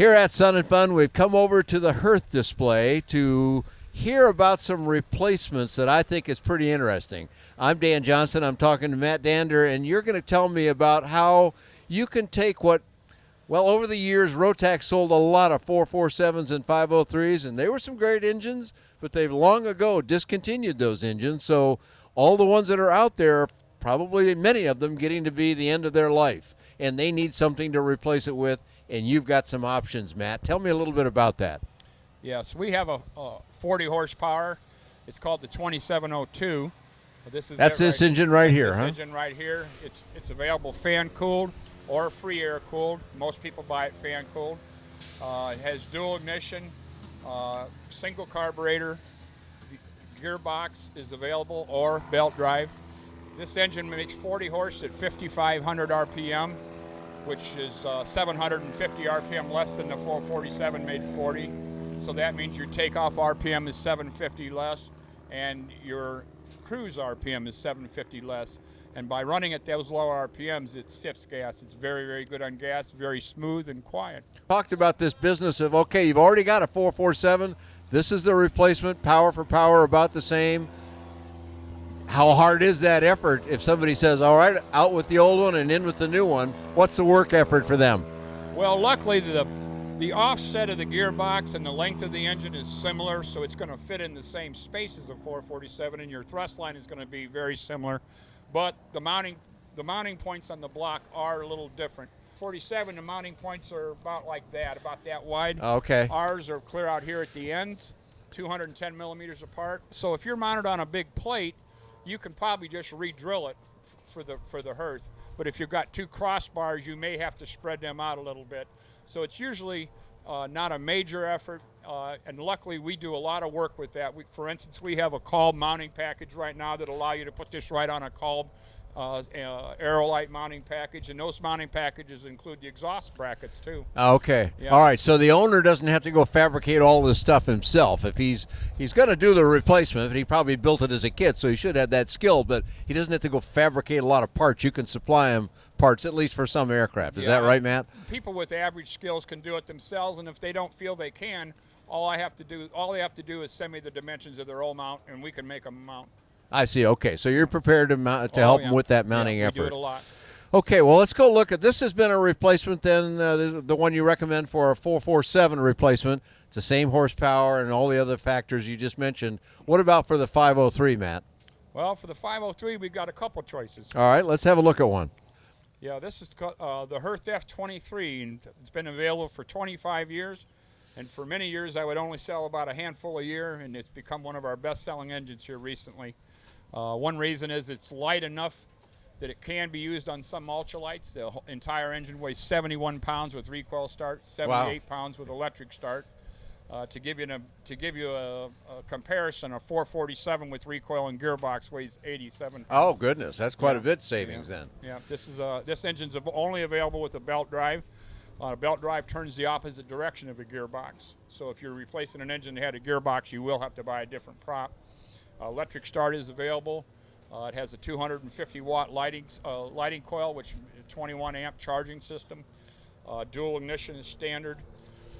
Here at Sun and Fun, we've come over to the Hirth display to hear about some replacements that I think is pretty interesting. I'm Dan Johnson. I'm talking to Matt Dander, and you're going to tell me about how you can take what, well, over the years, Rotax sold a lot of 447s and 503s, and they were some great engines, but they've long ago discontinued those engines. So all the ones that are out there, probably many of them getting to be the end of their life, and they need something to replace it with, and you've got some options, Matt. Tell me a little bit about that. Yes, we have a 40 horsepower. It's called the 2702. That's this engine right here, this huh? engine right here. It's available fan cooled or free air cooled. Most people buy it fan cooled. It has dual ignition, single carburetor. The gearbox is available or belt drive. This engine makes 40 horse at 5,500 RPM, which is 750 RPM less than the 447 made 40. So that means your takeoff RPM is 750 less, and your cruise RPM is 750 less. And by running at those low RPMs, it sips gas. It's very, very good on gas, very smooth and quiet. Talked about this business of, okay, you've already got a 447. This is the replacement, power for power, about the same. How hard is that effort if somebody says, all right, out with the old one and in with the new one? What's the work effort for them? Well, luckily, the offset of the gearbox and the length of the engine is similar, so it's going to fit in the same space as a 447, and your thrust line is going to be very similar. But the mounting points on the block are a little different. 47, the mounting points are about like that, about that wide. Okay. Ours are clear out here at the ends, 210 millimeters apart. So if you're mounted on a big plate, you can probably just re-drill it for the Hirth. But if you've got two crossbars, you may have to spread them out a little bit. So it's usually not a major effort, and luckily we do a lot of work with that. For instance, we have a Kolb mounting package right now that allow you to put this right on a Kolb aerolite mounting package, and those mounting packages include the exhaust brackets too. Okay. Yeah. All right. So the owner doesn't have to go fabricate all this stuff himself. If he's going to do the replacement, and he probably built it as a kit, so he should have that skill. But he doesn't have to go fabricate a lot of parts. You can supply him parts, at least for some aircraft. Is that right, Matt? People with average skills can do it themselves, and if they don't feel they can, all they have to do is send me the dimensions of their old mount, and we can make them mount. I see. Okay, so you're prepared to help them with that mounting effort. We do it a lot. Okay, well, let's go look at this. Has been a replacement then, the one you recommend for a 447 replacement. It's the same horsepower and all the other factors you just mentioned. What about for the 503, Matt? Well, for the 503, we've got a couple choices. All right, let's have a look at one. Yeah, this is the Hirth F23, and it's been available for 25 years. And for many years, I would only sell about a handful a year, and it's become one of our best-selling engines here recently. One reason is it's light enough that it can be used on some ultralights. The entire engine weighs 71 pounds with recoil start, 78 pounds with electric start. To give you a comparison, a 447 with recoil and gearbox weighs 87 pounds. Oh goodness, that's quite a bit savings then. Yeah, this engine's only available with a belt drive. A belt drive turns the opposite direction of a gearbox. So if you're replacing an engine that had a gearbox, you will have to buy a different prop. Electric start is available. It has a 250-watt lighting coil, which is a 21-amp charging system. Dual ignition is standard.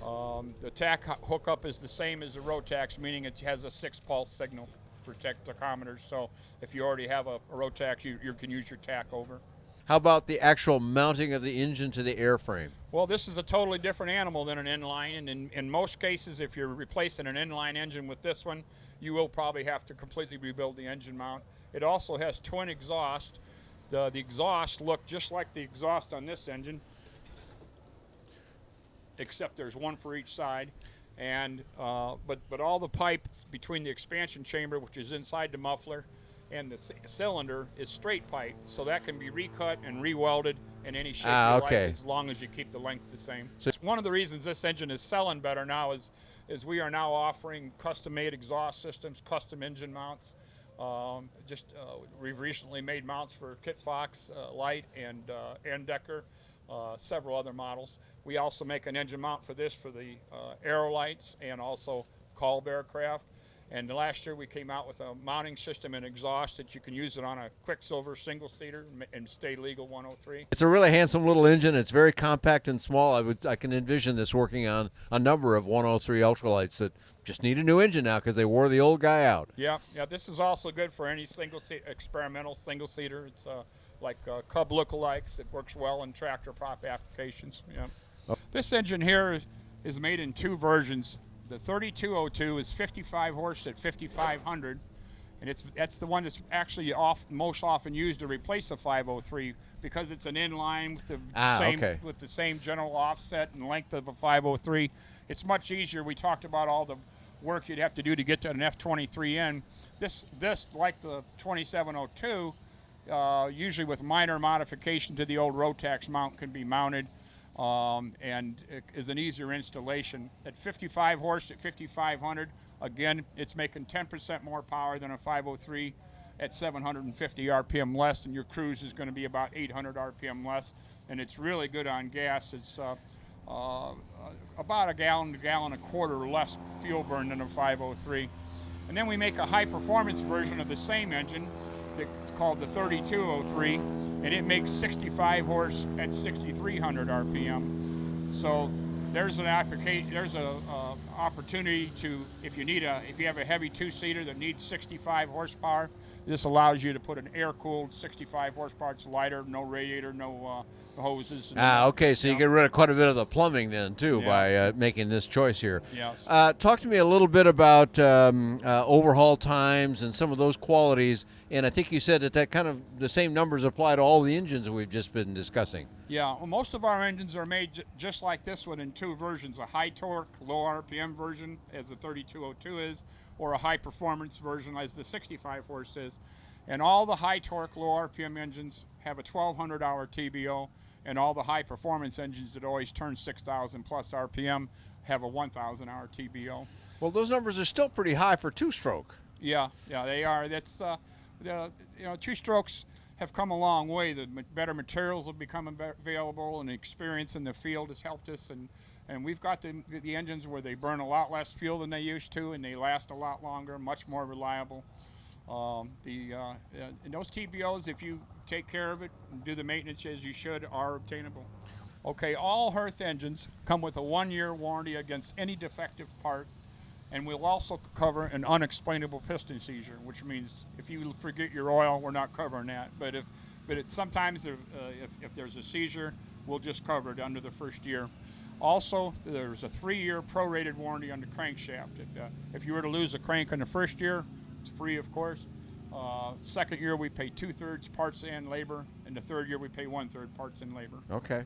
The TAC hookup is the same as the Rotax, meaning it has a 6-pulse signal for tachometers. So if you already have a Rotax, you can use your TAC over. How about the actual mounting of the engine to the airframe? Well, this is a totally different animal than an inline, and in most cases, if you're replacing an inline engine with this one, you will probably have to completely rebuild the engine mount. It also has twin exhaust. The exhaust look just like the exhaust on this engine, except there's one for each side. And but all the pipe between the expansion chamber, which is inside the muffler, and the cylinder is straight pipe, so that can be recut and re-welded in any shape you like, as long as you keep the length the same. So one of the reasons this engine is selling better now is we are now offering custom-made exhaust systems, custom engine mounts. We've recently made mounts for Kit Fox, Light, and Decker, several other models. We also make an engine mount for this for the aerolites and also Kolb aircraft. And last year we came out with a mounting system and exhaust that you can use it on a Quicksilver single-seater and stay legal 103. It's a really handsome little engine. It's very compact and small. I can envision this working on a number of 103 ultralights that just need a new engine now because they wore the old guy out. Yeah, this is also good for any experimental single-seater. It's like Cub lookalikes. It works well in tractor prop applications. Yeah. Oh. This engine here is made in 2 versions. The 3202 is 55 horse at 5500, and that's the one that's actually most often used to replace the 503 because it's an inline with the same general offset and length of a 503. It's much easier. We talked about all the work you'd have to do to get to an F23N. This like the 2702, usually with minor modification to the old Rotax mount, can be mounted. And it is an easier installation. At 55 horse at 5500, again, it's making 10% more power than a 503 at 750 RPM less, and your cruise is going to be about 800 RPM less, and it's really good on gas. It's about a gallon and a quarter less fuel burn than a 503. And then we make a high-performance version of the same engine. It's called the 3203, and it makes 65 horse at 6,300 RPM. So there's an opportunity to, if you have a heavy 2-seater that needs 65 horsepower, this allows you to put an air-cooled 65 horsepower. It's lighter, no radiator, no hoses. Okay, so you get rid of quite a bit of the plumbing then too by making this choice here. Yes. Talk to me a little bit about overhaul times and some of those qualities. And I think you said that kind of the same numbers apply to all the engines that we've just been discussing. Yeah, well, most of our engines are made just like this one in 2 versions: a high torque, low RPM version, as the 3202 is, or a high performance version, as the 65 horse is. And all the high torque, low RPM engines have a 1,200-hour TBO, and all the high performance engines that always turn 6,000 plus RPM have a 1,000-hour TBO. Well, those numbers are still pretty high for 2-stroke. Yeah, they are. That's 2-strokes have come a long way. The better materials have become available, and the experience in the field has helped us. And we've got the engines where they burn a lot less fuel than they used to, and they last a lot longer, much more reliable. And those TBOs, if you take care of it and do the maintenance as you should, are obtainable. Okay, all Hirth engines come with a 1-year warranty against any defective part, and we'll also cover an unexplainable piston seizure, which means if you forget your oil, we're not covering that. But sometimes if there's a seizure, we'll just cover it under the first year. Also, there's a 3-year prorated warranty on the crankshaft. If you were to lose a crank in the first year, it's free, of course. Second year, we pay 2/3 parts and labor, and the third year, we pay 1/3 parts and labor. Okay.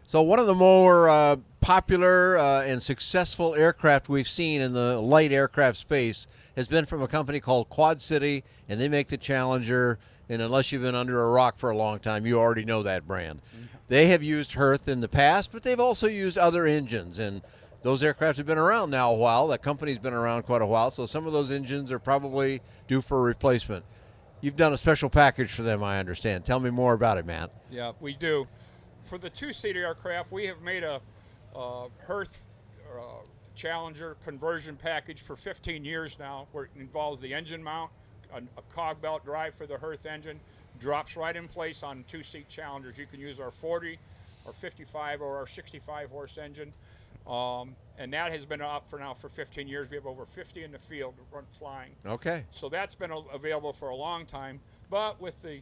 So one of the more popular and successful aircraft we've seen in the light aircraft space has been from a company called Quad City, and they make the Challenger. And unless you've been under a rock for a long time, you already know that brand. Mm-hmm. They have used Hirth in the past, but they've also used other engines, and those aircraft have been around now a while. That company's been around quite a while, so some of those engines are probably due for a replacement. You've done a special package for them, I understand. Tell me more about it, Matt. Yeah, we do. For the 2-seater aircraft, we have made a Hirth Challenger conversion package for 15 years now, where it involves the engine mount, a cog belt drive for the Hirth engine, drops right in place on 2-seat Challengers. You can use our 40, our 55, or our 65 horse engine, and that has been up for 15 years. We have over 50 in the field flying. Okay. So that's been available for a long time, but with the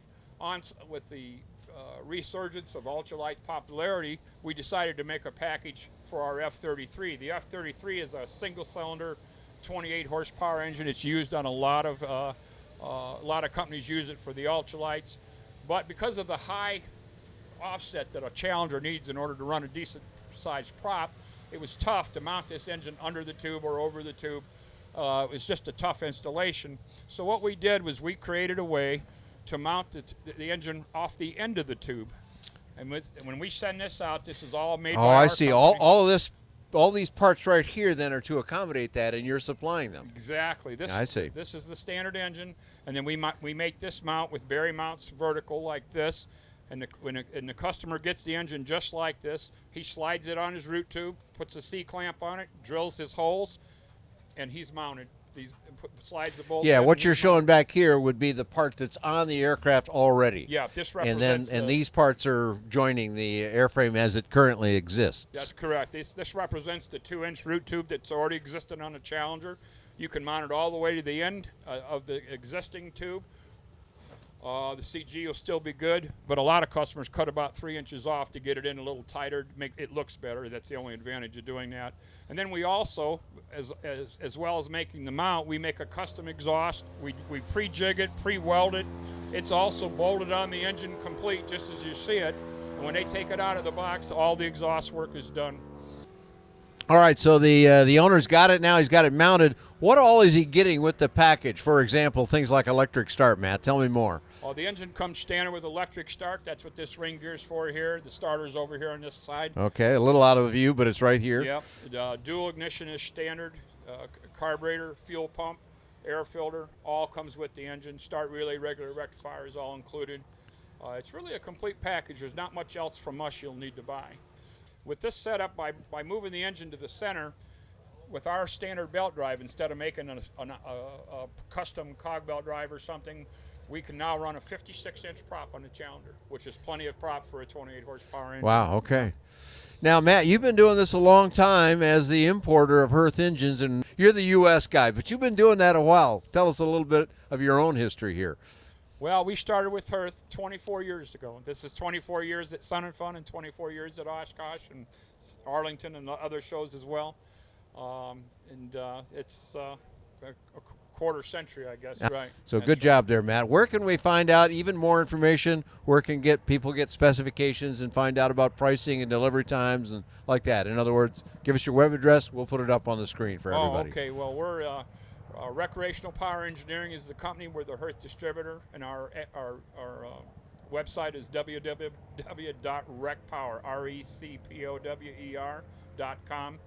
resurgence of ultralight popularity, we decided to make a package for our F-33. The F-33 is a single-cylinder, 28 horsepower engine. It's used on a lot of companies use it for the ultralights, but because of the high offset that a Challenger needs in order to run a decent-sized prop, it was tough to mount this engine under the tube or over the tube. It was just a tough installation. So what we did was we created a way to mount the engine off the end of the tube. And when we send this out, this is all made by our I see. company. All of this, all these parts right here then are to accommodate that, and you're supplying them. Exactly. I see. This is the standard engine, and then we make this mount with bearing mounts vertical like this. And when the customer gets the engine just like this, he slides it on his root tube, puts a C-clamp on it, drills his holes, and he's mounted. These slides the bolts. Yeah, in what and you're he's showing mounted. back here would be the part that's on the aircraft already. Yeah, this And represents. then these parts are joining the airframe as it currently exists. That's correct. This represents the 2-inch root tube that's already existed on the Challenger. You can mount it all the way to the end of the existing tube. The CG will still be good, but a lot of customers cut about 3 inches off to get it in a little tighter, to make it looks better. That's the only advantage of doing that. And then we also, as well as making the mount, we make a custom exhaust. We pre-jig it, pre-weld it. It's also bolted on the engine complete, just as you see it. And when they take it out of the box, all the exhaust work is done. All right, so the owner's got it now. He's got it mounted. What all is he getting with the package? For example, things like electric start, Matt. Tell me more. Oh, the engine comes standard with electric start. That's what this ring gear's for here. The starter's over here on this side. Okay, a little out of view, but it's right here. Yep. Dual ignition is standard. Carburetor, fuel pump, air filter, all comes with the engine. Start relay, regular rectifier is all included. It's really a complete package. There's not much else from us you'll need to buy. With this setup, by moving the engine to the center, with our standard belt drive, instead of making a custom cog belt drive or something, we can now run a 56-inch prop on the Challenger, which is plenty of prop for a 28 horsepower engine. Wow, okay. Now, Matt, you've been doing this a long time as the importer of Hirth engines, and you're the U.S. guy, but you've been doing that a while. Tell us a little bit of your own history here. Well, we started with Hirth 24 years ago. This is 24 years at Sun and Fun and 24 years at Oshkosh and Arlington and other shows as well. It's a quarter century, I guess. Yeah. Right. So good job there, Matt. Where can we find out even more information? Where can people get specifications and find out about pricing and delivery times and like that? In other words, give us your web address. We'll put it up on the screen for everybody. Oh, okay. Well, we're Recreational Power Engineering is the company. We're the Hirth distributor, and our website is www.recpower.com.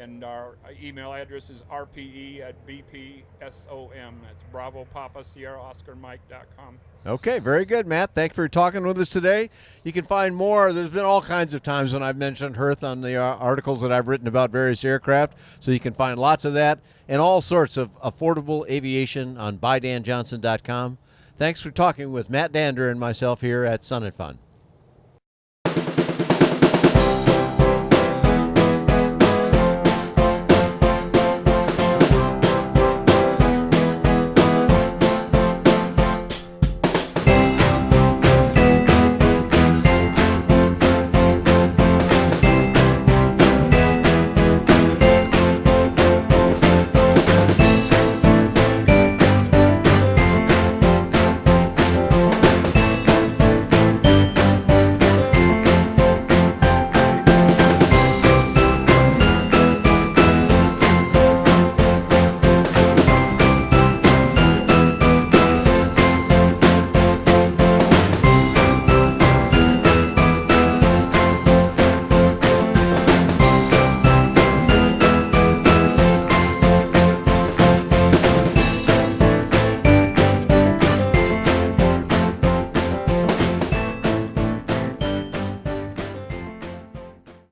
And our email address is rpe@bpsom. That's Bravo Papa Sierra Oscar Mike.com. Okay, very good, Matt. Thanks for talking with us today. You can find more. There's been all kinds of times when I've mentioned Hirth on the articles that I've written about various aircraft, so you can find lots of that and all sorts of affordable aviation on BuyDanJohnson.com. Thanks for talking with Matt Dander and myself here at Sun and Fun.